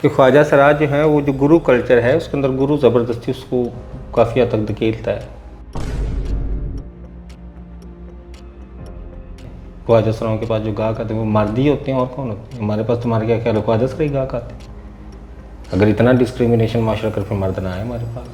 कि ख्वाजा सराज जो है वो जो गुरु कल्चर है उसके अंदर गुरु ज़बरदस्ती उसको काफ़ी हद तक धकेलता है। ख्वाजा सराओं के पास जो गाहक आते हैं वो मर्द ही होते हैं और कौन होते हैं। हमारे पास तुम्हारे क्या ख्याल है, ख्वाजा सराई गाहक आते हैं। अगर इतना डिस्क्रिमिनेशन माशरा कर फिर मर्द ना आए हमारे पास।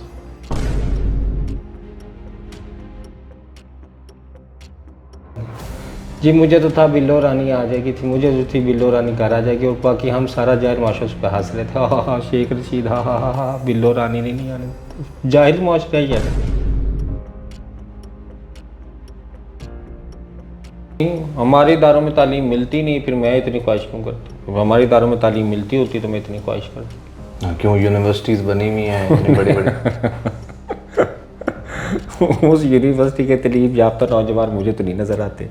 जी मुझे तो था बिल्लो रानी आ जाएगी थी, मुझे जो थी बिल्लो रानी घर आ जाएगी और बाकी हम सारा जाहिर माशरा उस पर हंस रहे थे। हा शेख रशीद हा बिल्लो रानी नहीं आने देते। जाहिर माशरा ही है। हमारी दारों में तालीम मिलती नहीं, फिर मैं इतनी ख्वाहिश क्यों करती। हमारी दारों में तालीम मिलती होती तो मैं इतनी ख्वाहिश करती। क्यों यूनिवर्सिटीज़ बनी हुई हैं इतनी बड़ी बड़ी। उस यूनिवर्सिटी के तालीम याफ्ता नौजवान मुझे तो नहीं नज़र आते।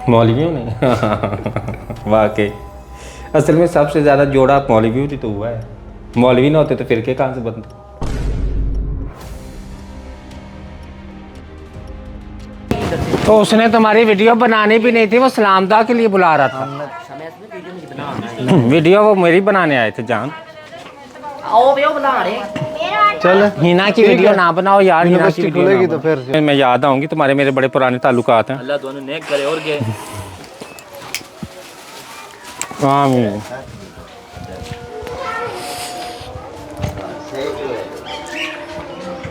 मौलवियों ने वाकई असल में सबसे ज़्यादा जोड़ा मौलवियों ने तो हुआ है। मौलवी ना होते तो फिर के कहाँ से बनते। तो उसने तुम्हारी वीडियो बनानी भी नहीं थी, वो सलामदा के लिए बुला रहा था। वीडियो वो मेरी बनाने आए थे जान। चल हिना की वीडियो ना बनाओ यार। हिना की वीडियो खुलेगी तो फिर मैं याद आऊंगी, तुम्हारे मेरे बड़े पुराने ताल्लुकात हैं। अल्लाह दोनों नेक करे और के। आमीन।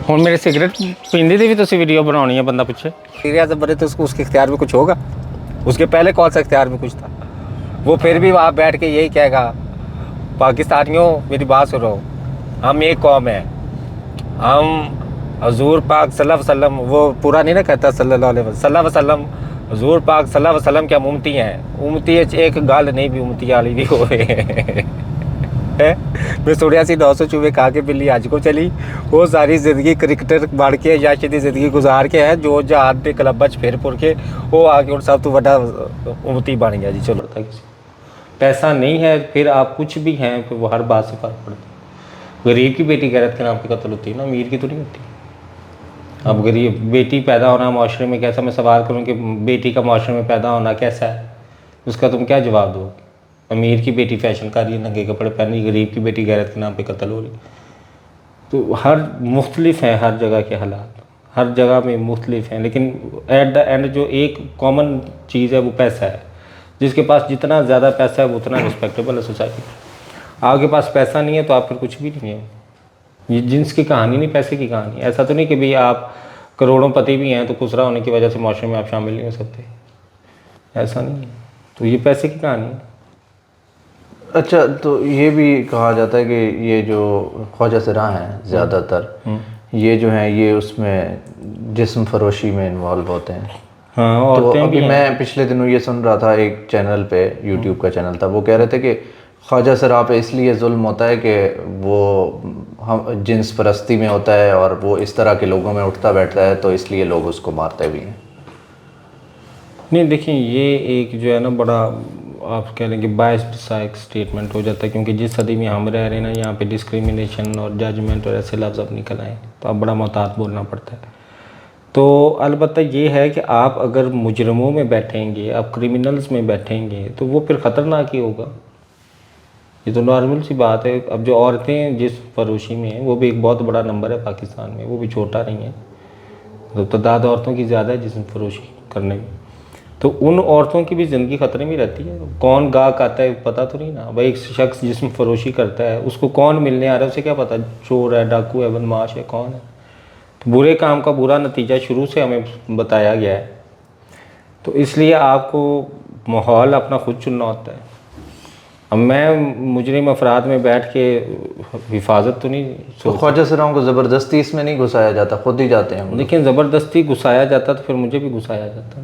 ਹੁਣ ਮੇਰੇ सिगरेट पींदी थी भी तुम वीडियो बनानी है, बंदा पूछे सीरियस बड़े तो उसके इख्तियार में कुछ होगा। उसके पहले कौन सा इख्तियार में कुछ था। वो फिर भी वहाँ बैठ के यही कहेगा, पाकिस्तानियों मेरी बात सुनो, हम एक कौम है, हम हजूर पाक सल्लल्लाहु अलैहि वसल्लम, वो पूरा नहीं ना कहता सल्लल्लाहु अलैहि वसल्लम, हजूर पाक सल्लल्लाहु अलैहि वसल्लम क्या उम्मती हैं। उम्मती एक गल नहीं भी उम्मती वाली भी हो मैं सुनिया सी 900 चूहे खा के बिल्ली आज को चली। वो सारी ज़िंदगी क्रिकेटर बढ़ के या शायद ज़िंदगी गुजार के है जो जहाज पे क्लब बच फिर पुर के वो आके और सब तो बड़ा उम्मती बन गया जी। चलो किसी पैसा नहीं है फिर आप कुछ भी हैं फिर वो हर बात से फ़र्क पड़ता है। गरीब की बेटी गैरत के नाम पे कत्ल होती है ना, अमीर की तो नहीं होती। अब गरीब बेटी पैदा होना माशरे में कैसा, मैं सवाल करूँ कि बेटी का माशरे में पैदा होना कैसा है, उसका तुम क्या जवाब दोगे। अमीर की बेटी फैशन कर रही है, नंगे कपड़े पहन रही, गरीब की बेटी गैरत के नाम पे कत्ल हो रही। तो हर मुख्तलिफ हैं, हर जगह के हालात हर जगह में मुख्तलिफ हैं, लेकिन एट द एंड जो एक कॉमन चीज़ है वो पैसा है। जिसके पास जितना ज़्यादा पैसा है वो उतना रिस्पेक्टेबल है सोसाइटी। आपके पास पैसा नहीं है तो आप फिर कुछ भी नहीं है। ये जिन्स की कहानी नहीं, पैसे की कहानी। ऐसा तो नहीं कि भाई आप करोड़ों पति भी हैं तो खुसरा होने की वजह से माशरे में आप शामिल नहीं हो सकते, ऐसा नहीं है। तो ये पैसे की कहानी है। अच्छा, तो ये भी कहा जाता है कि ये जो ख्वाजा सरा हैं ज़्यादातर ये जो हैं ये उसमें जिस्म फरोशी में इन्वॉल्व होते हैं। हाँ, तो औरतें अभी भी मैं पिछले दिनों ये सुन रहा था, एक चैनल पे यूट्यूब का चैनल था, वो कह रहे थे कि ख्वाजा सरा पे इसलिए जुल्म होता है कि वो हम जिन्स परस्ती में होता है और वो इस तरह के लोगों में उठता बैठता है तो इसलिए लोग उसको मारते भी हैं। नहीं देखिए, ये एक जो है ना बड़ा आप कह लेंगे बायस्ड सा एक स्टेटमेंट हो जाता है, क्योंकि जिस सदी में हम रह रहे हैं ना यहाँ पे डिस्क्रिमिनेशन और जजमेंट और ऐसे लफ्ज़ अब निकल आए तो अब बड़ा मोहतात बोलना पड़ता है। तो अलबत्ता ये है कि आप अगर मुजरमों में बैठेंगे, आप क्रिमिनल्स में बैठेंगे तो वो फिर ख़तरनाक ही होगा। ये तो नॉर्मल सी बात है। अब जो औरतें जिस फरोशी में हैं वो भी एक बहुत बड़ा नंबर है पाकिस्तान में, वो भी छोटा नहीं है। तो तादाद औरतों की ज़्यादा है जिसम फरोशी करने में, तो उन औरतों की भी ज़िंदगी ख़तरे में रहती है। कौन गाहक आता है पता तो नहीं ना भाई। एक शख्स जिसम फरोशी करता है उसको कौन मिलने आ रहा है उसे क्या पता, चोर है, डाकू है, बदमाश है, कौन है। तो बुरे काम का बुरा नतीजा शुरू से हमें बताया गया है, तो इसलिए आपको माहौल अपना खुद चुनना होता है। अब मैं मुजरिम अफराद में बैठ के हिफाजत तो नहीं तो ख्वाजा सराओं को ज़बरदस्ती इसमें नहीं घुसाया जाता, खुद ही जाते हैं। लेकिन ज़बरदस्ती घुसाया जाता तो फिर मुझे भी घुसाया जाता,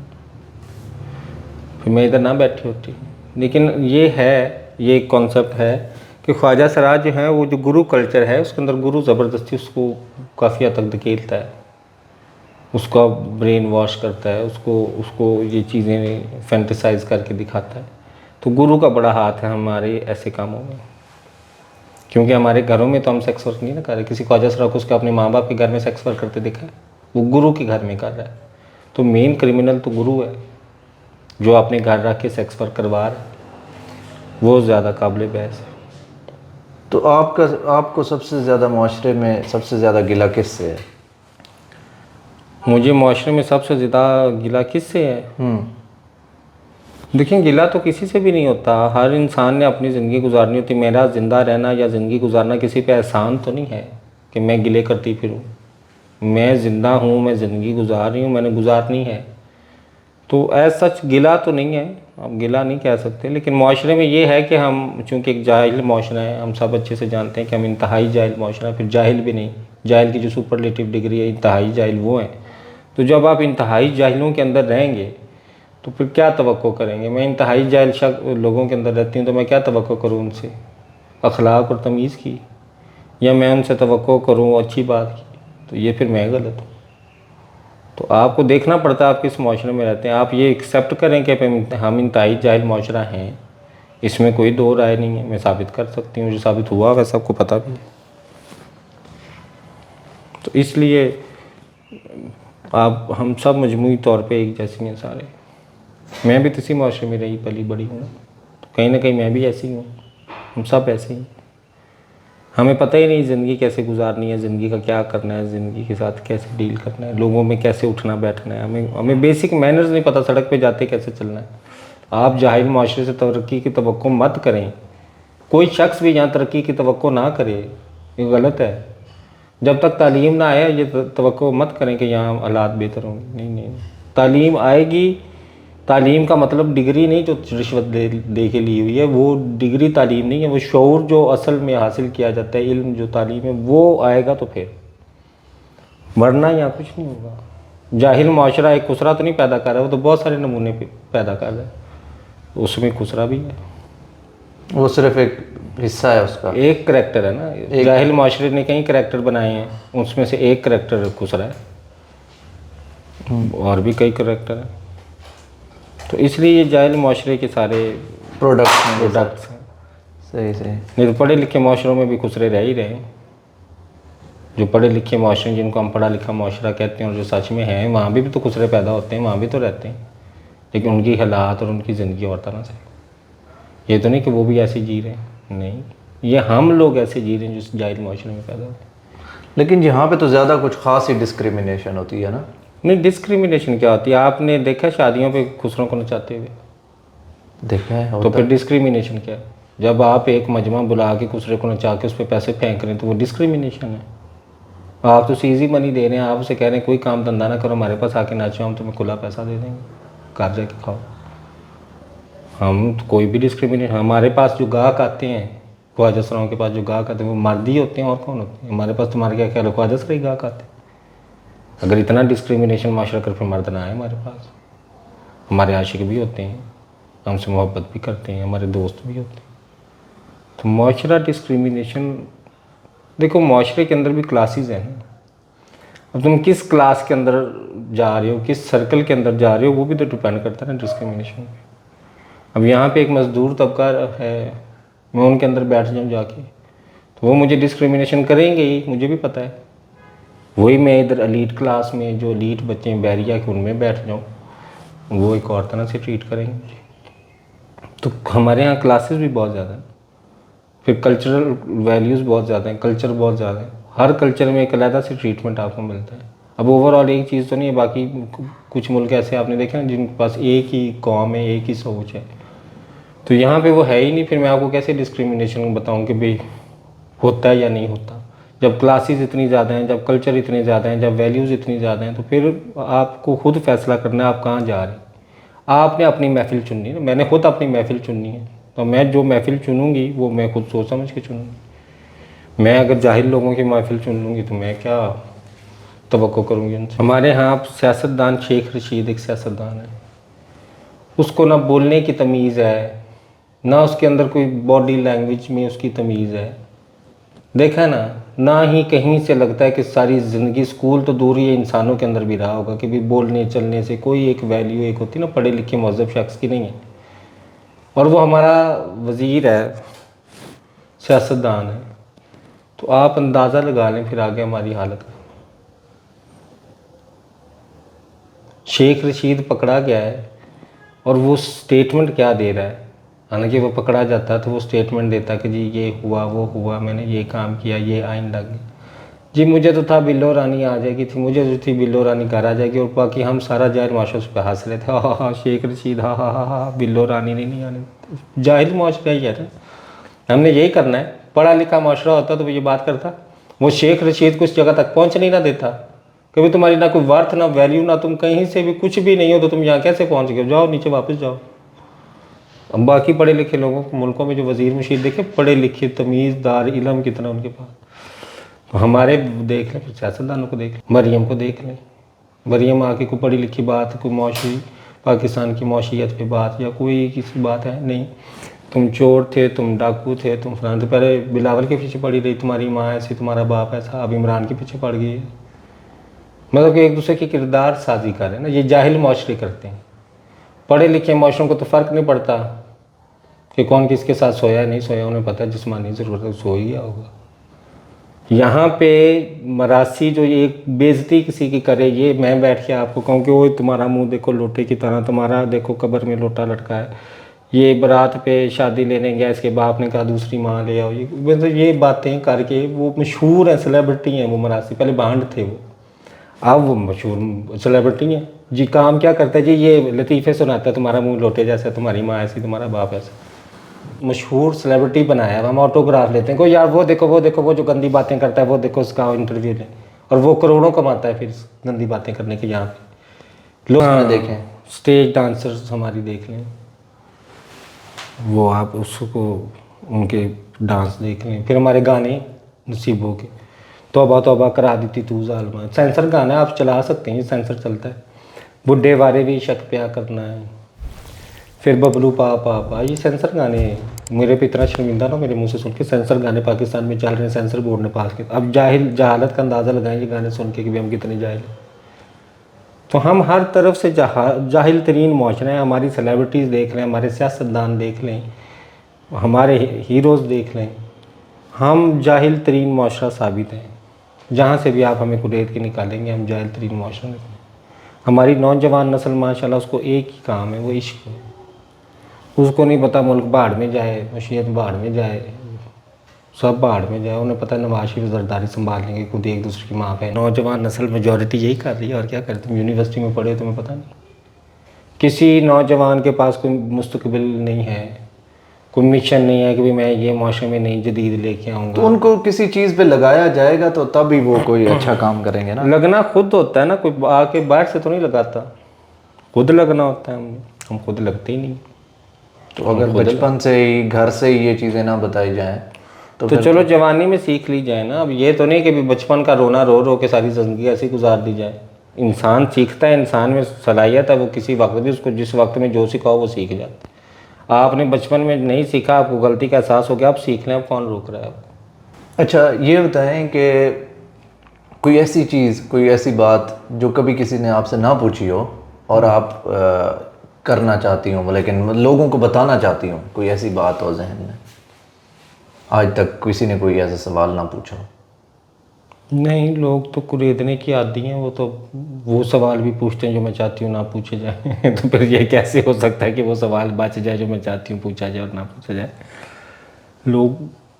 फिर मैं इधर ना बैठी होती। लेकिन ये है, ये एक कॉन्सेप्ट है कि ख्वाजा सराज जो है वो जो गुरु कल्चर है उसके अंदर गुरु ज़बरदस्ती उसको काफ़ी हद तक धकेलता है, उसका ब्रेन वॉश करता है, उसको ये चीज़ें फैंटेसाइज करके दिखाता है। तो गुरु का बड़ा हाथ है हमारे ऐसे कामों में, क्योंकि हमारे घरों में तो हम सेक्स वर्क नहीं ना कर रहे। किसी ख्वाजा सरा को उसके अपने माँ बाप के घर में सेक्स वर्क करते देखा है, वो गुरु के घर में कर रहा है। तो मेन क्रिमिनल तो गुरु है। जो अपने घर रख के सेक्स वर्क करवा रहा है, वो ज़्यादा काबिल बहस है। तो आपको सबसे ज़्यादा माशरे में सबसे ज़्यादा गिला किससे है? मुझे माशरे में सबसे ज़्यादा गिला किससे है? देखिए, गिला तो किसी से भी नहीं होता। हर इंसान ने अपनी ज़िंदगी गुजारनी होती। मेरा ज़िंदा रहना या ज़िंदगी गुजारना किसी पे एहसान तो नहीं है कि मैं गिले करती फिरूँ। मैं ज़िंदा हूँ, मैं ज़िंदगी गुजार रही हूँ, मैंने गुजारनी है। तो एज सच गिला तो नहीं है, अब गिला नहीं कह सकते। लेकिन माशरे में ये है कि हम चूँकि एक जाहिल माशरा है, हम सब अच्छे से जानते हैं कि हम इंतहाई जाहिल माशरा है। फिर जाहिल भी नहीं, जाहिल की जो सुपरलेटिव डिग्री है, इंतहाई जाहिल वो है। तो जब आप इंतहाई जाहिलों के अंदर रहेंगे तो फिर क्या तवक्को करेंगे? मैं इंतहाई जाहिल लोगों के अंदर रहती हूँ तो मैं क्या तवक्को करूँ उनसे? अखलाक और तमीज़ की? या मैं उनसे तवक्को करूँ अच्छी बात की? तो ये फिर मैं गलत हूँ। तो आपको देखना पड़ता है आप किस माशरे में रहते हैं। आप ये एक्सेप्ट करें कि हम इंतहाई जाहिल माशरा हैं, इसमें कोई दो राय नहीं है। मैं साबित कर सकती हूँ, जो साबित हुआ वह सबको पता भी है। तो इसलिए आप हम सब मजमूई तौर पे एक जैसे हैं सारे। मैं भी किसी माशरे में रही पली बड़ी हूँ, तो कहीं ना कहीं मैं भी ऐसी हूँ। हम सब ऐसे ही। हमें पता ही नहीं ज़िंदगी कैसे गुजारनी है, ज़िंदगी का क्या करना है, ज़िंदगी के साथ कैसे डील करना है, लोगों में कैसे उठना बैठना है। हमें बेसिक मैनर्स नहीं पता, सड़क पे जाते कैसे चलना है। आप जाहिल माशरे से तरक्की की तवक्को मत करें। कोई शख्स भी यहाँ तरक्की की तवक्को ना करे, ये गलत है। जब तक तालीम ना आए ये तवक्को मत करें कि यहाँ हालात बेहतर होंगे। नहीं, तालीम आएगी। तालीम का मतलब डिग्री नहीं जो रिश्वत दे के ली हुई है, वो डिग्री तालीम नहीं है। वो शऊर जो असल में हासिल किया जाता है, इल्म जो तालीम है, वो आएगा तो फिर, वरना यहाँ कुछ नहीं होगा। जाहिल माशरा एक खुसरा तो नहीं पैदा कर रहा है, वो तो बहुत सारे नमूने पैदा कर रहा है, उसमें खुसरा भी है। वो सिर्फ एक हिस्सा है उसका, एक करैक्टर है ना। जाहिल माशरे ने कई करैक्टर बनाए हैं, उसमें से एक करैक्टर खुसरा है, और भी कई करैक्टर हैं। तो इसलिए ये जाहिल माशरे के सारे प्रोडक्ट्स हैं। सही नहीं तो पढ़े लिखे माशरों में भी खुसरे रह ही रहे हैं। जो पढ़े लिखे माशरे, जिनको हम पढ़ा लिखा माशरा कहते हैं और जो सच में हैं, वहाँ भी तो खुसरे पैदा होते हैं, वहाँ भी तो रहते हैं। लेकिन उनकी हालात और उनकी ज़िंदगी और तरह से। ये तो नहीं कि वो भी ऐसे जी रहे हैं, नहीं, ये हम लोग ऐसे जी रहे हैं जो जाहिल माशरे में पैदा होते हैं। लेकिन यहाँ पे तो ज़्यादा कुछ ख़ास ही डिस्क्रिमिनेशन होती है ना? नहीं, डिस्क्रिमिनेशन क्या होती है? आपने देखा शादियों पे खुसरों को नचाते हुए? देखा है। तो फिर डिस्क्रिमिनेशन क्या है? जब आप एक मजमा बुला के खुसरे को नचा के उस पर पैसे फेंक रहे हैं तो वो डिस्क्रिमिनेशन है। आप तो सीजी मनी दे रहे हैं, आप उसे कह रहे हैं कोई काम धंधा ना करो, हमारे पास आके नाचो, हम तुम्हें खुला पैसा दे देंगे, घर जाके खाओ। हम तो कोई भी डिस्क्रिमिनेशन, हमारे पास जो गाहक आते हैं, ख्वाजा सराओं के पास जो गाहक आते हैं वो मर्द ही होते हैं, और कौन होते हैं? हमारे पास तुम्हारे क्या ख्याल है, ख्वाजा सराई गाहक आते हैं? अगर इतना डिस्क्रिमिनेशन माशरा कर, फिर मर्द ना आए हमारे पास। हमारे आशिक भी होते हैं, हमसे मोहब्बत भी करते हैं, हमारे दोस्त भी होते हैं। तो माशरा डिस्क्रिमिनेशन, देखो माशरे के अंदर भी क्लासेस हैं ना। अब तुम किस क्लास के अंदर जा रहे हो, किस सर्कल के अंदर जा रहे हो, वो भी तो डिपेंड करता है ना डिस्क्रिमिनेशन पे। अब यहाँ पे एक मज़दूर तबका है, मैं उनके अंदर बैठ जाऊँ जाके, तो वो मुझे डिस्क्रिमिनेशन करेंगे ही, मुझे भी पता है। वही मैं इधर एलीट क्लास में, जो एलीट बच्चे हैं बैरिया के, उनमें बैठ जाऊँ, वो एक और तरह से ट्रीट करेंगे मुझे। तो हमारे यहाँ क्लासेस भी बहुत ज़्यादा हैं, फिर कल्चरल वैल्यूज़ बहुत ज़्यादा हैं, कल्चर बहुत ज़्यादा है। हर कल्चर में एक अलग से ट्रीटमेंट आपको मिलता है। अब ओवरऑल एक चीज़ तो नहीं है, बाकी कुछ मुल्क ऐसे आपने देखे ना जिनके पास एक ही कौम है, एक ही सोच है, तो यहाँ पे वो है ही नहीं। फिर मैं आपको कैसे डिस्क्रिमिनेशन बताऊँ कि भाई होता है या नहीं होता? जब क्लासेस इतनी ज़्यादा हैं, जब कल्चर इतने ज़्यादा हैं, जब वैल्यूज़ इतनी ज़्यादा हैं, तो फिर आपको खुद फैसला करना है आप कहाँ जा रहे हैं। आपने अपनी महफिल चुननी है, मैंने खुद अपनी महफिल चुननी है। तो मैं जो महफिल चुनूँगी वो मैं खुद सोच समझ के चुनूँगी। मैं अगर जाहिल लोगों की महफिल चुन लूँगी तो मैं क्या तवक्को करूँगी उनसे? हमारे यहाँ आप सियासतदान, शेख रशीद एक सियासतदान है, उसको ना बोलने की तमीज़ है, ना उसके अंदर कोई बॉडी लैंग्वेज में उसकी तमीज़ है, देखा ना ही कहीं से लगता है कि सारी ज़िंदगी, स्कूल तो दूर ही है, इंसानों के अंदर भी रहा होगा कि भी बोलने चलने से कोई एक वैल्यू एक होती ना पढ़े लिखे महज़ब शख्स की, नहीं है। और वो हमारा वज़ीर है, सियासतदान है, तो आप अंदाज़ा लगा लें फिर आगे हमारी हालत का। शेख रशीद पकड़ा गया है, और वो स्टेटमेंट क्या दे रहा है। हालांकि वो पकड़ा जाता तो वो स्टेटमेंट देता कि जी ये हुआ वो हुआ, मैंने ये काम किया, ये आइन लग गई। जी मुझे तो था बिल्लो रानी आ जाएगी थी, मुझे जो थी बिल्लो रानी घर आ जाएगी, और बाकी हम सारा जाहिल माशरा उस पर हंस रहे थे, हा शेख रशीद हा बिल्लो रानी नहीं आने। जाहिल माशरा ही है ना, हमने यही करना है। पढ़ा लिखा माशरा होता तो वो ये बात करता। वो शेख रशीद को उस जगह तक पहुँचने ना देता, कभी तुम्हारी ना कोई वर्थ ना वैल्यू, ना तुम कहीं से भी कुछ भी नहीं हो तो तुम यहाँ कैसे पहुँच गए, जाओ नीचे वापस जाओ। अब बाकी पढ़े लिखे लोगों को मुल्कों में जो वज़ीर मशीर देखे, पढ़े लिखे तमीज़दार, इलम कितना उनके पास। तो हमारे देख लें, सियासतदानों को देख लें, मरियम को देख लें। मरियम आके कोई पढ़ी लिखी बात, कोई मौशी पाकिस्तान की मौशियत पे बात या कोई किसी बात है नहीं, तुम चोर थे, तुम डाकू थे, तुम फलान। तो पहले बिलावल के पीछे पड़ी रही, तुम्हारी माँ ऐसी, तुम्हारा बाप ऐसा, अब इमरान के पीछे पड़ गई है। मतलब कि एक दूसरे की किरदार साजी कर रहे हैं ना, ये जाहिल माशरे करते हैं। पढ़े लिखे माशरों को तो फ़र्क नहीं पड़ता कि कौन किसके साथ सोया है नहीं सोया, उन्हें पता है जिस्मानी ज़रूरत है, सो ही गया होगा। यहाँ पे मरासी जो ये एक बेइज्जती किसी की करे, ये मैं बैठ के आपको कहूँ कि वो तुम्हारा मुंह देखो लोटे की तरह, तुम्हारा देखो कब्र में लोटा लटका है, ये बारात पे शादी लेने गया, इसके बाप ने कहा दूसरी माँ ले आओ, ये मतलब ये बातें करके वो मशहूर हैं, सेलिब्रिटी हैं वो मरासी, पहले बांड थे वो, अब वो मशहूर सेलिब्रिटी हैं जी। काम क्या करता है जी, ये लतीफ़े सुनाता है, तुम्हारा मुंह लोटे जैसा, तुम्हारी माँ ऐसी, तुम्हारा बाप ऐसा। मशहूर सेलिब्रिटी बनाया है, हम ऑटोग्राफ लेते हैं, को यार वो देखो वो देखो वो जो गंदी बातें करता है, वो देखो उसका इंटरव्यू लें, और वो करोड़ों कमाता है फिर गंदी बातें करने के। यहाँ पे लोग देखें, स्टेज डांसर्स हमारी देख लें, वो आप उसको उनके डांस देख लें, फिर हमारे गाने नसीबों के, तौबा तौबा करा दी थी तू जालिमा, सेंसर गाना आप चला सकते हैं, सेंसर चलता है। बुढ़े वारे भी शक प्या करना है, फिर बबलू पा ये सेंसर गाने हैं। मेरे पे इतना शर्मिंदा ना मेरे मुंह से सुन के, सेंसर गाने पाकिस्तान में चल रहे हैं, सेंसर बोर्ड ने पास किया। अब जहालत का अंदाज़ा लगाएं ये गाने सुन के कि हम कितने जाहिल हैं। तो हम हर तरफ से जाहिल तरीन मुआशरा है। हमारी सेलिब्रिटीज़ देख लें, हमारे सियासतदान देख लें, हमारे हीरोज़ देख लें, हम जाहिल तरीन मुआशरा साबित हैं। जहाँ से भी आप हमें कुरेद के निकालेंगे, हम जाहिल तरीन मुआशरा निकलें। हमारी नौजवान नस्ल माशाल्लाह उसको एक ही काम है, वो इश्क है। उसको नहीं पता मुल्क बाढ़ में जाए, मशीयत बाढ़ में जाए, सब बाढ़ में जाए, उन्हें पता नवाज शरीफ ज़रदारी संभाल लेंगे, खुद एक दूसरे की माँ पे। नौजवान नस्ल मेजॉरिटी यही कर रही है, और क्या करते हैं। यूनिवर्सिटी में पढ़े तुम्हें पता नहीं, किसी नौजवान के पास कोई मुस्तकबिल नहीं है, कोई मिशन नहीं है कि भाई मैं ये माशरे में नई जदीद लेके आऊँगा। तो उनको किसी चीज़ पे लगाया जाएगा तो तभी वो कोई अच्छा काम करेंगे ना। लगना खुद होता है ना, कोई आके बाहर से तो नहीं लगाता, खुद लगना होता है। हम खुद लगते ही नहीं। तो अगर बचपन से ही घर से ही ये चीज़ें ना बताई जाएं तो चलो जवानी में सीख ली जाए ना। अब ये तो नहीं कि भी बचपन का रोना रो रो के सारी ज़िंदगी ऐसी गुजार दी जाए। इंसान सीखता है, इंसान में सलाहियत है, वो किसी वक्त भी उसको जिस वक्त में जो सीखा हो वो सीख जाता है। आपने बचपन में नहीं सीखा, आपको गलती का एहसास हो गया, आप सीख लें, आप कौन रोक रहा है आपको। अच्छा ये बताएं कि कोई ऐसी चीज़, कोई ऐसी बात जो कभी किसी ने आपसे ना पूछी हो और आप करना चाहती हूँ, लेकिन लोगों को बताना चाहती हूँ, कोई ऐसी बात हो जहन में, आज तक किसी ने कोई ऐसा सवाल ना पूछा? नहीं, लोग तो कुरेदने की आदी हैं, वो सवाल भी पूछते हैं जो मैं चाहती हूँ ना पूछे जाए। तो फिर ये कैसे हो सकता है कि वो सवाल बच जाए जो मैं चाहती हूँ पूछा जाए और ना पूछा जाए।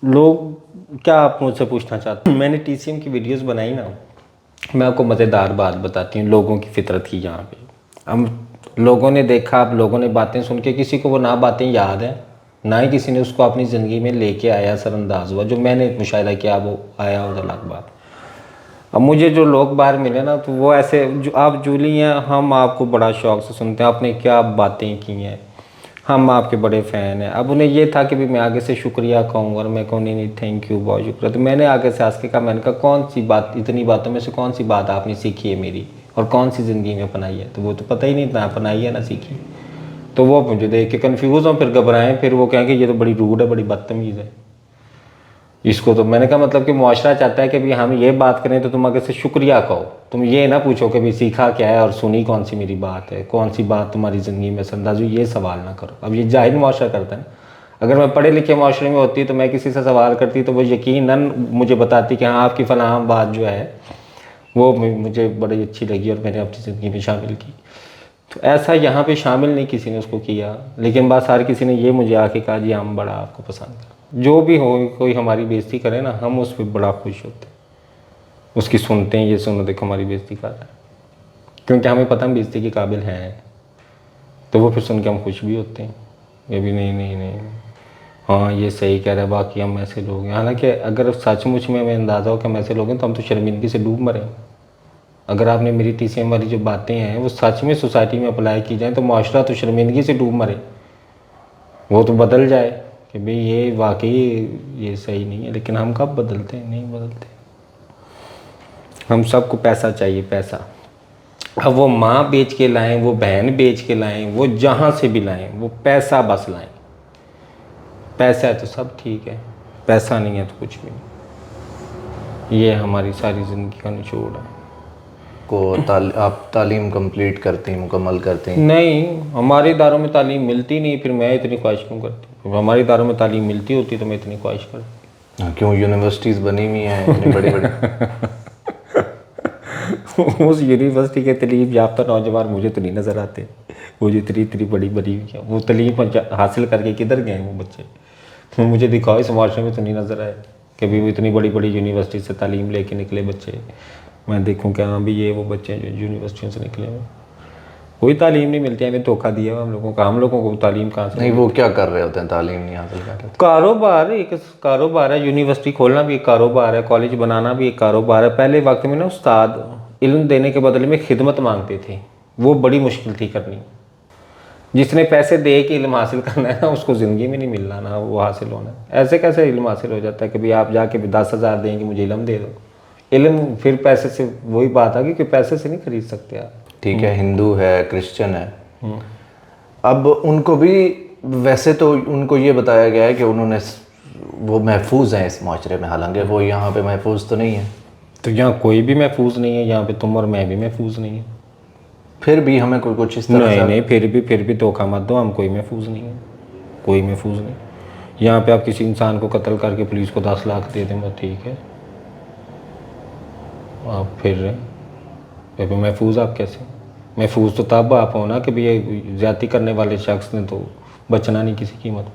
लोग क्या आप मुझसे पूछना चाहते हैं। मैंने TCM की वीडियोस बनाई ना, मैं आपको मज़ेदार बात बताती हूँ। लोगों की फितरत ही यहाँ पे, हम लोगों ने देखा, आप लोगों ने बातें सुन के, किसी को वो ना बातें याद हैं, ना ही किसी ने उसको अपनी ज़िंदगी में लेके आया, सरअंदाज हुआ। जो मैंने मुशाहिदा किया वो आया, वो अलग बात। अब मुझे जो लोग बाहर मिले ना, तो वो ऐसे जो आप जूली हैं, हम आपको बड़ा शौक़ से सुनते हैं, आपने क्या बातें की हैं, हम आपके बड़े फ़ैन हैं। अब उन्हें ये था कि भी मैं आगे से शुक्रिया कहूँ, और मैं कहूँ नहीं थैंक यू, बहुत शुक्रिया। तो मैंने आगे से आस्के कहा, मैंने कहा कौन सी बात, इतनी बातों में से कौन सी बात आपने सीखी है मेरी, और कौन सी ज़िंदगी में अपनाई है। तो वो तो पता ही नहीं, ना अपनाई है ना सीखी। तो वो मुझे देख के कन्फ्यूज़ हों, फिर घबराएं, फिर वो कहें कि ये तो बड़ी रूड है, बड़ी बदतमीज़ है इसको। तो मैंने कहा मतलब कि मुआशरा चाहता है कि भी हम ये बात करें तो तुम आगे से शुक्रिया कहो, तुम ये ना पूछो कि भी सीखा क्या है और सुनी कौन सी मेरी बात है, कौन सी बात तुम्हारी ज़िंदगी में असरअंदाज हुई, ये सवाल ना करो। अब ये जाहिल मुआशरा करता है ना। अगर मैं पढ़े लिखे मुआशरे में होती तो मैं किसी से सवाल करती तो वो यकीनन मुझे बताती कि हाँ आपकी फ़लाँ बात जो है वो मुझे बड़ी अच्छी लगी और मैंने अपनी ज़िंदगी में शामिल की। तो ऐसा यहाँ पे शामिल नहीं किसी ने उसको किया, लेकिन बस हर किसी ने ये मुझे आके कहा जी हम बड़ा आपको पसंद करते, जो भी हो कोई हमारी बेइज्जती करे ना हम उस पर बड़ा खुश होते हैं, उसकी सुनते हैं, ये सुनो देखो हमारी बेइज्जती कर रहा है, क्योंकि हमें पता हम बेइज्जती के काबिल हैं, तो वो फिर सुन के हम खुश भी होते हैं, ये भी नहीं नहीं नहीं हाँ ये सही कह रहा है, बाकी हम ऐसे लोग हैं। हालांकि अगर सचमुच में हमें अंदाज़ा हो कि हम ऐसे लोग हैं तो हम तो शर्मिंदगी से डूब मरें। अगर आपने मेरी TCM वाली जो बातें हैं वो सच में सोसाइटी में अप्लाई की जाए तो माशरा तो शर्मिंदगी से डूब मरे, वो तो बदल जाए कि भाई ये वाकई ये सही नहीं है, लेकिन हम कब बदलते हैं? नहीं बदलते। हम सबको पैसा चाहिए, पैसा। अब वो माँ बेच के लाएं, वो बहन बेच के लाएं, वो जहाँ से भी लाएं, वो पैसा बस लाएं। पैसा है तो सब ठीक है, पैसा नहीं है तो कुछ भी नहीं। ये हमारी सारी ज़िंदगी का निचोड़ है। आप तालीम कंप्लीट करती हैं, मुकम्मल करती हैं? नहीं, हमारे इदारों में तालीम मिलती नहीं, फिर मैं इतनी ख्वाहिश क्यों करती? हमारे इदारों में तालीम मिलती होती तो मैं इतनी ख्वाहिश करती। क्यों? यूनिवर्सिटीज़ बनी हुई हैं इतनी बड़ी बड़ी। उस यूनिवर्सिटी के तलीम याफ्ता नौजवान मुझे तो नहीं नज़र आते, वो जो इतनी इतनी बड़ी बड़ी हुई वो तलीम हासिल करके किधर गए वो बच्चे? तो मुझे दिखाओ इस माशरे में तो नहीं नज़र आए कि भी वो इतनी बड़ी बड़ी यूनिवर्सिटी से तालीम लेके निकले बच्चे। मैं देखूं क्या हाँ भी ये वो बच्चे जो यूनिवर्सिटियों से निकले हुए, कोई तालीम नहीं मिलती है। हमें धोखा दिया हुआ हम लोगों को तालीम कहाँ से? नहीं, वो क्या कर रहे होते हैं तालीम नहीं हासिल कर रहे? कारोबार, एक कारोबार है। यूनिवर्सिटी खोलना भी एक कारोबार है, कॉलेज बनाना भी एक कारोबार है। पहले वक्त में ना उस्ताद इल्म देने के बदले में खिदमत मांगते थे, वो बड़ी मुश्किल थी करनी। जिसने पैसे दे के इल्म हासिल करना है ना उसको ज़िंदगी में नहीं मिलना ना वो हासिल होना है। ऐसे कैसे इल्म हासिल हो जाता है कि भाई आप जाके 10,000 देंगे मुझे इल्म दे दो? इल्म फिर पैसे से, वही बात आ गई कि पैसे से नहीं खरीद सकते आप। ठीक है, हिंदू है, क्रिश्चियन है, अब उनको भी वैसे तो उनको ये बताया गया है कि उन्होंने वो महफूज हैं इस माशरे में, हालांकि वो यहाँ पे महफूज तो नहीं है। तो यहाँ कोई भी महफूज नहीं है, यहाँ पे तुम और मैं भी महफूज नहीं है। फिर भी हमें कोई कुछ इस तरह नहीं, फिर भी धोखा मत दो, हम कोई महफूज नहीं है, कोई महफूज नहीं। यहाँ पे आप किसी इंसान को कत्ल करके पुलिस को 10 लाख दे दें बस ठीक है, आप फिर रहे फिर महफूज। आप कैसे महफूज? तो तब आप हो ना कि भाई ज़्यादती करने वाले शख्स ने तो बचना नहीं किसी कीमत में।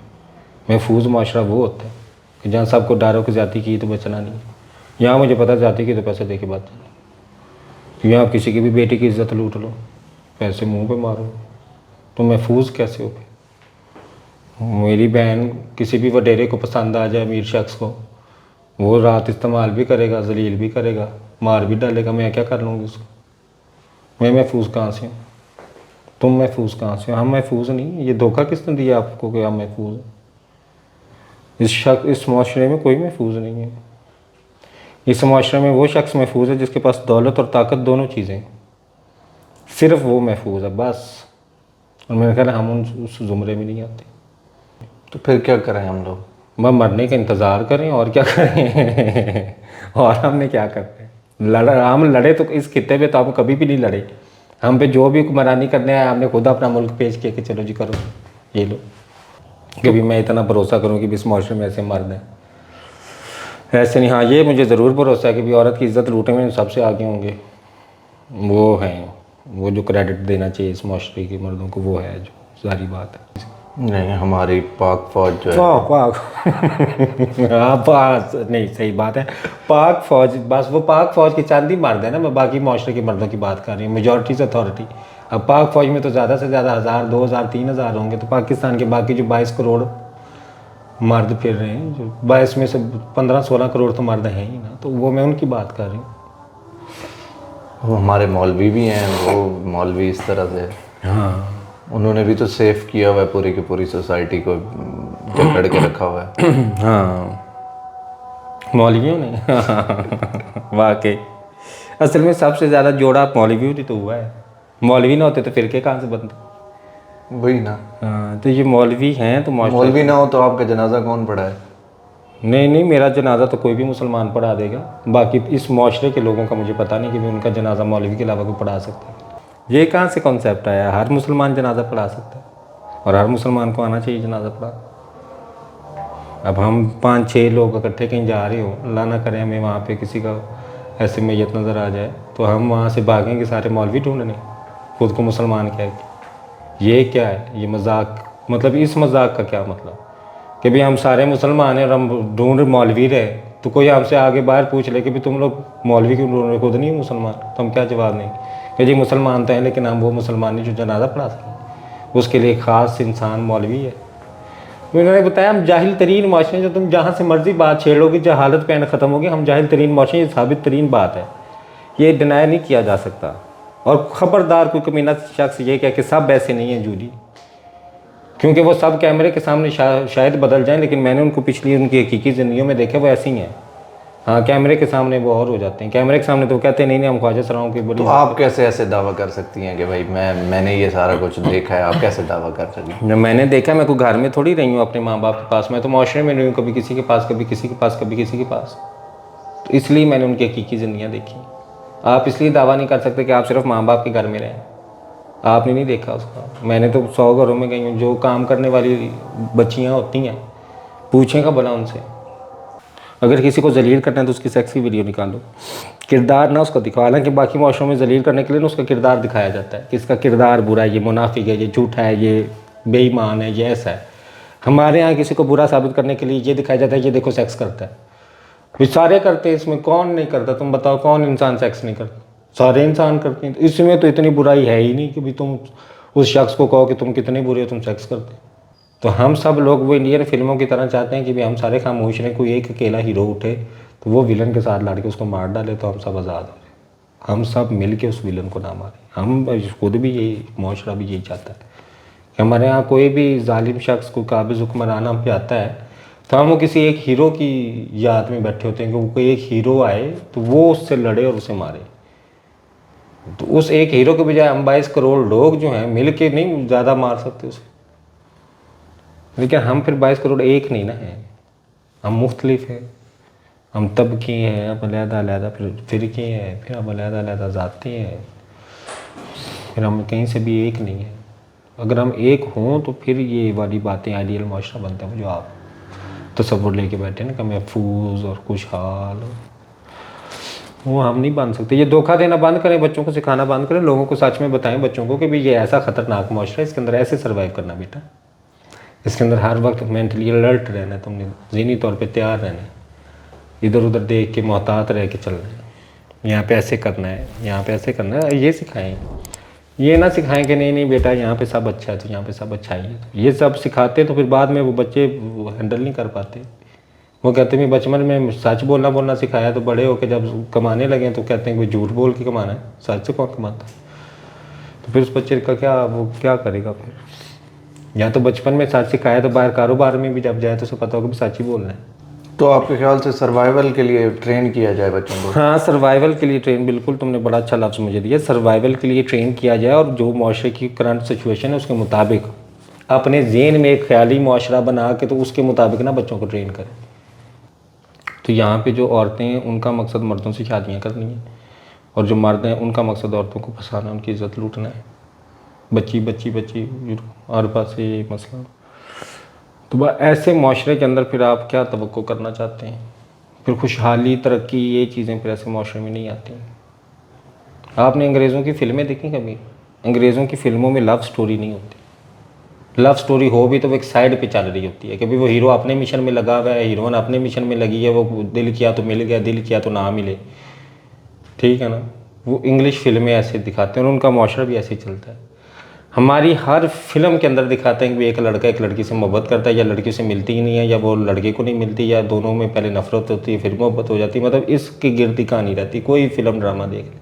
महफूज माशरा वो होता है कि जहाँ सबको डरो कि ज़्यादती की तो बचना नहीं। यहाँ मुझे पता ज़्यादती की तो पैसे दे के बात, यहाँ आप किसी की भी बेटी की इज्जत लूट लो, पैसे मुंह पे मारो, तो महफूज कैसे हो? मेरी बहन किसी भी वडेरे को पसंद आ जाए, अमीर शख्स को, वो रात इस्तेमाल भी करेगा, जलील भी करेगा, मार भी डालेगा, मैं क्या कर लूँगी उसको? मैं महफूज कहाँ से हूँ? तुम महफूज कहाँ से हो? हम महफूज नहीं। ये धोखा किसने दिया आपको कि हम महफूज हैं? इस माशरे में कोई महफूज नहीं है। इस माशरे में वो शख्स महफूज है जिसके पास दौलत और ताकत दोनों चीज़ें हैं, सिर्फ वो महफूज है बस। और मेरा ख्याल है हम उस जुमरे में नहीं आते। तो फिर क्या करें हम लोग? बस मरने का इंतज़ार करें और क्या करें। और हमने क्या करते हैं? हम लड़े तो इस खित्ते पे तो हम कभी भी नहीं लड़े। हम पे जो भी हुक्मरानी करने आए हमने खुद अपना मुल्क पेश किया कि चलो जी करो, ये लो। कभी मैं इतना भरोसा करूँ कि इस माशरे में ऐसे मर्द हैं, ऐसे नहीं। हाँ ये मुझे ज़रूर भरोसा है कि भी औरत की इज़्ज़त लूटने में सबसे आगे होंगे, वो हैं, वो जो क्रेडिट देना चाहिए इस माशरे के मर्दों को वो है, जो सारी बात है। नहीं, हमारी पाक फौज जो है पाक हाँ पाक नहीं, सही बात है, पाक फौज, बस वो पाक फौज की चांदी मर्द है ना। मैं बाकी माशरे के मर्दों की बात कर रही हूँ, मेजॉरिटी से अथॉरिटी। अब पाक फौज में तो ज़्यादा से ज़्यादा 1000, 2000, 3000 होंगे, तो पाकिस्तान के बाकी जो 22 करोड़ मर्द फिर रहे हैं, जो 22 में से 15-16 करोड़ तो मर्द हैं ही ना, तो वो मैं उनकी बात कर रही हूँ। वो हमारे मौलवी भी हैं, वो मौलवी इस तरह से, हाँ उन्होंने भी तो सेफ किया हुआ है पूरी की पूरी सोसाइटी को, जकड़ के रखा हुआ है। हाँ मौलवियों ने वाकई असल में सबसे ज़्यादा जोड़ा मौलवियों ने तो हुआ है। मौलवी ना होते तो फिरके कहाँ से बनते? वही ना। हाँ तो ये मौलवी हैं तो मौलवी ना हो तो आपका जनाजा कौन पढ़ा है? नहीं, मेरा जनाजा तो कोई भी मुसलमान पढ़ा देगा। बाकी इस माशरे के लोगों का मुझे पता नहीं कि भी उनका जनाजा मौलवी के अलावा कोई पढ़ा सकता है। ये कहाँ से कॉन्सेप्ट आया? हर मुसलमान जनाजा पढ़ा सकता है और हर मुसलमान को आना चाहिए जनाजा पढ़ा। अब हम 5-6 लोग इकट्ठे कहीं जा रहे हो, अल्लाह ना करे हमें वहाँ पे किसी का ऐसे मैयत नज़र आ जाए, तो हम वहाँ से भागेंगे सारे मौलवी ढूंढने, खुद को मुसलमान कह के? ये क्या है, ये मजाक, मतलब इस मजाक का क्या मतलब कि भाई हम सारे मुसलमान हैं और हम ढूंढ मौलवी रहे, तो कोई हमसे आगे बाहर पूछ ले कि भाई तुम लोग मौलवी क्यों ढूंढ रहे, खुद नहीं मुसलमान, तो हम क्या जवाब देंगे कि जी मुसलमान तो हैं लेकिन हम वो मुसलमान नहीं जो जनाजा पढ़ा सकें, उसके लिए ख़ास इंसान मौलवी है। तो उन्होंने बताया हम जाहिल तरीन माशरे, जो तुम जहाँ से मर्जी बात छेड़ोगे जहालत पैन ख़त्म होगी, हम जाहिल तरीन माशरे, ये साबित तरीन बात है, ये डिनाई नहीं किया जा सकता। और ख़बरदार कोई कमीना शख्स ये कह कि सब ऐसे नहीं हैं जूली, क्योंकि वो सब कैमरे के सामने शायद बदल जाएं, लेकिन मैंने उनको पिछली उनकी हकीकी ज़िंदगियों में देखा, वो ऐसी ही हैं। हाँ, कैमरे के सामने वो और हो जाते हैं, कैमरे के सामने तो कहते हैं नहीं हम ख्वाजा सराओं की बड़ी। तो आप कैसे ऐसे दावा कर सकती हैं कि भाई मैंने ये सारा कुछ देखा है, आप कैसे दावा कर सकती हैं? मैंने देखा, मैं कोई घर में थोड़ी रही हूँ अपने माँ बाप के पास, मैं तो माशरे में रही हूँ, कभी किसी के पास, कभी किसी के पास, कभी किसी के पास, तो इसलिए मैंने उनकी हकीकी ज़िंदगियाँ देखी। आप इसलिए दावा नहीं कर सकते कि आप सिर्फ माँ बाप के घर में रहें, आपने नहीं देखा उसका। मैंने तो 100 घरों में गई हूँ, जो काम करने वाली बच्चियाँ होती हैं, पूछेगा भला उनसे। अगर किसी को जलील करना है तो उसकी सेक्स की वीडियो निकालो, किरदार ना उसका दिखाओ। हालांकि बाकी माशरों में जलील करने के लिए ना उसका किरदार दिखाया जाता है कि इसका किरदार बुरा है, ये मुनाफिक है, ये झूठा है, ये बेईमान है, ये ऐसा है। हमारे यहाँ किसी को बुरा साबित करने के लिए ये दिखाया जाता है, ये देखो सेक्स करता है। भी सारे करते हैं, इसमें कौन नहीं करता? तुम बताओ कौन इंसान सेक्स नहीं करता? सारे इंसान करते हैं। तो इसमें तो इतनी बुराई है ही नहीं कि भी तुम उस शख्स को कहो कि तुम कितने बुरे हो, तुम सेक्स करते हो। तो हम सब लोग वो इंडियन फिल्मों की तरह चाहते हैं कि भी हम सारे खामोश रहें, कोई एक अकेला हीरो उठे तो वो विलन के साथ लड़ के उसको मार डाले, तो हम सब आज़ाद हो जाए, हम सब मिल के उस विलन को ना मारें। हम खुद भी यही, माशरा भी यही चाहता है कि हमारे यहाँ कोई भी जालिम शख्स, कोई काबिज़ हुक्मरान हम पे आता है तो हम वो किसी एक हीरो की याद में बैठे होते हैं कि कोई एक हीरो आए तो वो उससे लड़े और उसे मारे। तो उस एक हीरो के बजाय हम 22 करोड़ लोग जो हैं मिल के नहीं ज़्यादा मार सकते उसे। लेकिन हम फिर 22 करोड़ एक नहीं ना हैं, हम मुख्तलिफ हैं, हम तबकी हैं, अब अलग-अलग फिर फ़िरके हैं, फिर हम अलग-अलग ज़ाती हैं, फिर हम कहीं से भी एक नहीं हैं। अगर हम एक हों तो फिर ये वाली बातें आइडियल माशरा बनता है जो आप तसव्वुर लेके बैठे ना कि महफूज और खुशहाल, वो हम नहीं बन सकते। ये धोखा देना बंद करें, बच्चों को सिखाना बंद करें, लोगों को सच में बताएं बच्चों को कि भाई ये ऐसा ख़तरनाक माशरा है, इसके अंदर ऐसे सर्वाइव करना बेटा, इसके अंदर हर वक्त मेंटली अलर्ट रहना है, तुमने ज़हनी तौर पे तैयार रहना है, इधर उधर देख के मोहतात रह के चलना है, यहाँ पे ऐसे करना है, यहाँ पे ऐसे करना है, ये सिखाएं। ये ना सिखाएं कि नहीं नहीं बेटा यहाँ पे सब अच्छा है तो यहाँ पे सब अच्छा ही है। ये सब सिखाते तो फिर बाद में वो बच्चे हैंडल नहीं कर पाते। वो कहते हैं बचपन में सच बोलना सिखाया, तो बड़े होकर जब कमाने लगे तो कहते हैं कि झूठ बोल के कमाना है, सच से कौन कमाता है? तो फिर उस बच्चे का क्या, वो क्या करेगा फिर? या तो बचपन में सच सिखाया तो बाहर कारोबार में भी जब जाए तो उसे पता होगा कि सच ही बोलना है। तो आपके ख्याल से सर्वाइवल के लिए ट्रेन किया जाए बच्चों को? हाँ, सर्वाइवल के लिए ट्रेन, बिल्कुल तुमने बड़ा अच्छा लफ्ज़ मुझे दिया, सर्वाइवल के लिए ट्रेन किया जाए और जो माशरे की करंट सिचुएशन है उसके मुताबिक अपने ज़हन में एक ख्याली माशरा बना के तो उसके मुताबिक ना बच्चों को ट्रेन करें। तो यहाँ पे जो औरतें हैं उनका मकसद मर्दों से शादियाँ करनी है, और जो मर्द हैं उनका मकसद औरतों को फंसाना, उनकी इज़्ज़त लूटना है। बच्ची बच्ची बच्ची हर पास से ये मसला। तो ऐसे माशरे के अंदर फिर आप क्या तवक्को करना चाहते हैं? फिर खुशहाली, तरक्की, ये चीज़ें फिर ऐसे माशरे में नहीं आती। आपने अंग्रेज़ों की फ़िल्में देखी कभी? अंग्रेज़ों की फ़िल्मों में लव स्टोरी नहीं होती। लव स्टोरी हो भी तो वो एक साइड पे चल रही होती है, कभी वो हीरो अपने मिशन में लगा हुआ है, हीरोइन अपने मिशन में लगी है, वो दिल किया तो मिल गया, दिल किया तो ना मिले, ठीक है ना? वो इंग्लिश फ़िल्में ऐसे दिखाते हैं और उनका माशरा भी ऐसे ही चलता है। हमारी हर फिल्म के अंदर दिखाते हैं कि एक लड़का एक लड़की से मोहब्बत करता है, या लड़की से मिलती ही नहीं है, या वो लड़के को नहीं मिलती, या दोनों में पहले नफरत होती है फिर मोहब्बत हो जाती है। मतलब इसकी गिरती कहानी रहती। कोई फिल्म ड्रामा देख लें,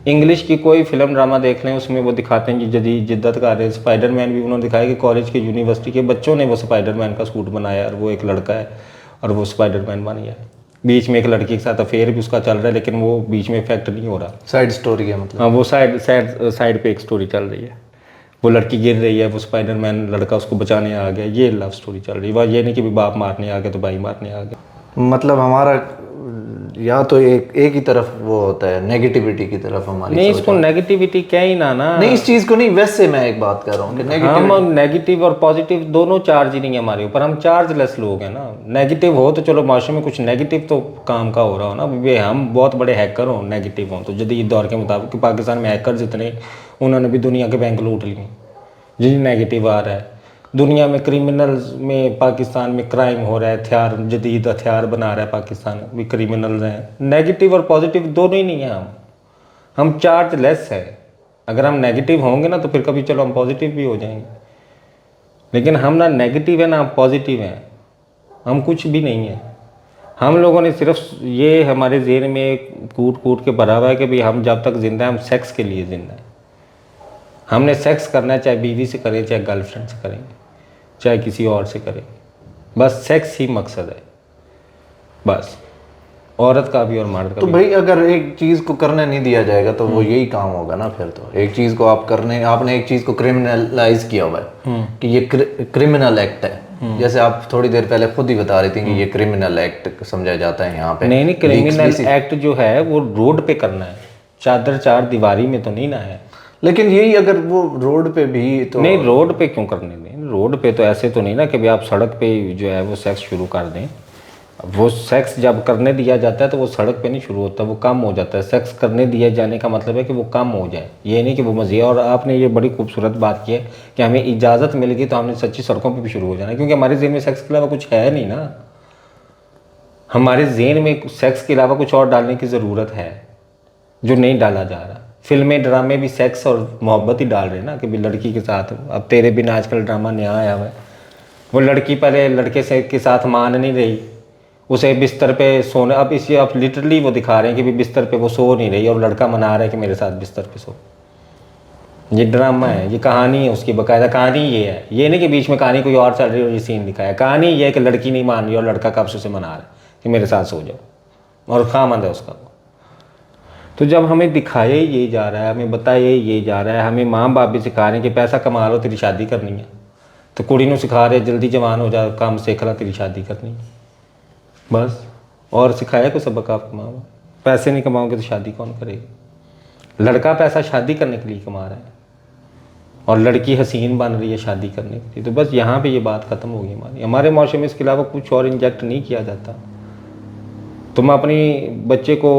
इंग्लिश की कोई फिल्म ड्रामा देख लें, उसमें वो दिखाते हैं कि जदीद जिद्दत कर रहे हैं। स्पाइडरमैन भी उन्होंने दिखाया कि कॉलेज के यूनिवर्सिटी के बच्चों ने वो स्पाइडरमैन का सूट बनाया और वो एक लड़का है और वो स्पाइडरमैन बन गया है। बीच में एक लड़की के साथ अफेयर भी उसका चल रहा है, लेकिन वो बीच में इफेक्ट नहीं हो रहा। साइड स्टोरी है मतलब? हाँ, वो साइड पे एक स्टोरी चल रही है। वो लड़की गिर रही है, वो स्पाइडरमैन लड़का उसको बचाने आ गया, ये लव स्टोरी चल रही है। वह ये नहीं कि भी बाप मारने आ गया तो भाई मारने आ गया। मतलब हमारा या तो एक ही तरफ वो होता है, नेगेटिविटी की तरफ हमारी। नहीं, इसको नेगेटिविटी क्या ही ना नहीं, इस चीज़ को नहीं, वैसे मैं एक बात कर रहा हूँ कि हम नेगेटिव और पॉजिटिव दोनों चार्ज ही नहीं है हमारे ऊपर, हम चार्जलेस लोग हैं ना। नेगेटिव हो तो चलो माशरे में कुछ नेगेटिव तो काम का हो रहा हो ना, वे हम बहुत बड़े हैकर हों, नेगेटिव हों तो जदीद दौर के मुताबिक पाकिस्तान में हैकर जितने, उन्होंने भी दुनिया के बैंक लूट लिए। जी नेगेटिव आ रहा है। दुनिया में क्रिमिनल्स में, पाकिस्तान में क्राइम हो रहा है, हथियार जदीद हथियार बना रहा है पाकिस्तान भी, क्रिमिनल्स हैं। नेगेटिव और पॉजिटिव दोनों ही नहीं हैं हम चार्ज लेस है। अगर हम नेगेटिव होंगे ना तो फिर कभी चलो हम पॉजिटिव भी हो जाएंगे, लेकिन हम ना नेगेटिव है ना पॉजिटिव हैं, हम कुछ भी नहीं है। हम लोगों ने सिर्फ ये हमारे ज़हन में कूट कूट के भरा हुआ है कि भाई हम जब तक ज़िंदा हैं हम सेक्स के लिए ज़िंदा हैं। हमने सेक्स करना है, चाहे बीवी से करें, चाहे गर्लफ्रेंड से करेंगे, चाहे किसी और से करेंगे, बस सेक्स ही मकसद है, बस औरत का भी और मर्द का तो भी। भाई अगर एक चीज़ को करने नहीं दिया जाएगा तो वो यही काम होगा ना फिर। तो एक चीज़ को आप करने, आपने एक चीज़ को क्रिमिनलाइज किया हुआ है कि ये क्रिमिनल एक्ट है। जैसे आप थोड़ी देर पहले खुद ही बता रही थी कि ये क्रिमिनल एक्ट समझा जाता है यहाँ पे। नहीं, क्रिमिनल एक्ट जो है वो रोड पे करना है, चादर चार दीवारी में तो नहीं ना है। लेकिन यही अगर वो रोड पे भी तो नहीं, रोड पे क्यों करने दें? रोड पे तो ऐसे तो नहीं ना कि भाई आप सड़क पे जो है वो सेक्स शुरू कर दें। वो सेक्स जब करने दिया जाता है तो वो सड़क पे नहीं शुरू होता, वो कम हो जाता है। सेक्स करने दिया जाने का मतलब है कि वो कम हो जाए, ये नहीं कि वो मज़े। और आपने ये बड़ी खूबसूरत बात की है कि हमें इजाज़त मिल गई तो हमने सच्ची सड़कों पे भी शुरू हो जाना है, क्योंकि हमारे ज़हन में सेक्स के अलावा कुछ है नहीं ना। हमारे ज़हन में सेक्स के अलावा कुछ और डालने की ज़रूरत है जो नहीं डाला जा रहा। फिल्में ड्रामे भी सेक्स और मोहब्बत ही डाल रहे हैं ना, कि भी लड़की के साथ। अब तेरे बिना आजकल ड्रामा नया आया हुआ है, वो लड़की पहले लड़के से के साथ मान नहीं रही, उसे बिस्तर पे सोने, अब इसे अब लिटरली वो दिखा रहे हैं कि भी बिस्तर पे वो सो नहीं रही और लड़का मना रहा है कि मेरे साथ बिस्तर पे सो। ये ड्रामा है, ये कहानी है उसकी, बाकायदा कहानी ये है। ये नहीं कि बीच में कहानी कोई और चल रही है और ये सीन दिखाया। कहानी ये है कि लड़की नहीं मान रही और लड़का कब से उसे मना रहा है कि मेरे साथ सो जाओ, और खामंद है उसका। तो जब हमें दिखाया ही ये जा रहा है, हमें बताया ही ये जा रहा है, हमें माँ बाप भी सिखा रहे हैं कि पैसा कमा लो तेरी शादी करनी है, तो कुड़ी को सिखा रहे जल्दी जवान हो जा, काम सीख ला तेरी शादी करनी है, बस। और सिखाया को सबक आप कमाओ। पैसे नहीं कमाओगे तो शादी कौन करेगा? लड़का पैसा शादी करने के लिए कमा रहा है और लड़की हसीन बन रही है शादी करने के लिए। तो बस यहाँ पे ये बात ख़त्म होगी हमारे माशरे में। इसके अलावा कुछ और इंजेक्ट नहीं किया जाता। तुम अपनी बच्चे को,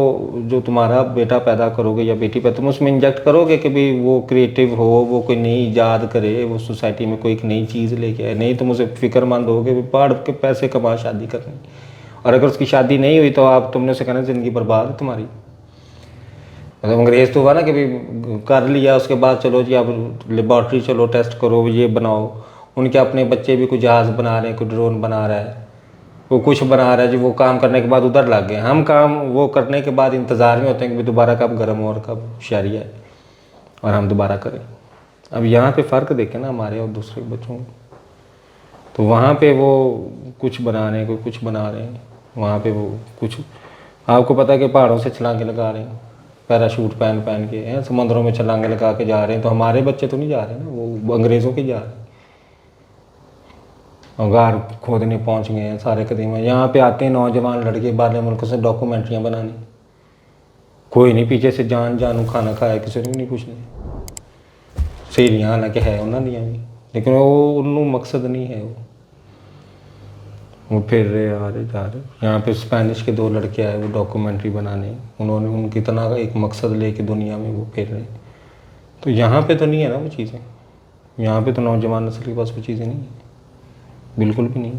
जो तुम्हारा बेटा पैदा करोगे या बेटी पैदा, तुम उसमें इंजेक्ट करोगे कि भाई वो क्रिएटिव हो, वो कोई नई ईजाद करे, वो सोसाइटी में कोई एक नई चीज़ लेके आए। नहीं, तुम उसे फिक्रमंद होगे पढ़ के पैसे कमा शादी करनी, और अगर उसकी शादी नहीं हुई तो आप तुमने उसे कहना ज़िंदगी बर्बाद है तुम्हारी। मतलब अंग्रेज़ तो हुआ ना कि भाई कर लिया, उसके बाद चलो जी अब लेबॉर्ट्री चलो टेस्ट करो, ये बनाओ। उनके अपने बच्चे भी कोई जहाज़ बना रहे हैं, कोई ड्रोन बना रहा है, वो कुछ बना रहा है जी। वो काम करने के बाद उधर लग गए। हम काम वो करने के बाद इंतज़ार में होते हैं कि दोबारा कब गर्म हो और कब शहरी है और हम दोबारा करें। अब यहाँ पे फ़र्क देखें ना हमारे और दूसरे बच्चों, तो वहाँ पे वो कुछ बना रहे हैं, कोई कुछ बना रहे हैं। वहाँ पे वो कुछ, आपको पता है कि पहाड़ों से छलांगे लगा रहे हैं, पैराशूट पहन के हैं, समंदरों में छलांगे लगा के जा रहे हैं। तो हमारे बच्चे तो नहीं जा रहे ना, वो अंग्रेज़ों के जा रहे हैं। और गार खोदने पहुंच गए हैं सारे कदीम। यहाँ पे आते हैं नौजवान लड़के बाहर मुल्कों से डॉक्यूमेंट्रियाँ बनाने, कोई नहीं पीछे से जानू खाना खाया किसी ने भी नहीं पूछने। सीरियाँ हालांकि है उन्होंने भी, लेकिन वो उन्होंने मकसद नहीं है। वो फिर रहे आ रहे जा रहे। यहाँ पे स्पेनिश के 2 लड़के आए वो डॉक्यूमेंट्री बनाने, उन्होंने उनकी तरह का एक मकसद लेके दुनिया में वो फिर रहे। तो यहाँ पे तो नहीं है ना वो चीज़ें। यहाँ पे तो नौजवान नस्ल के पास वो चीज़ें नहीं है, बिल्कुल भी नहीं।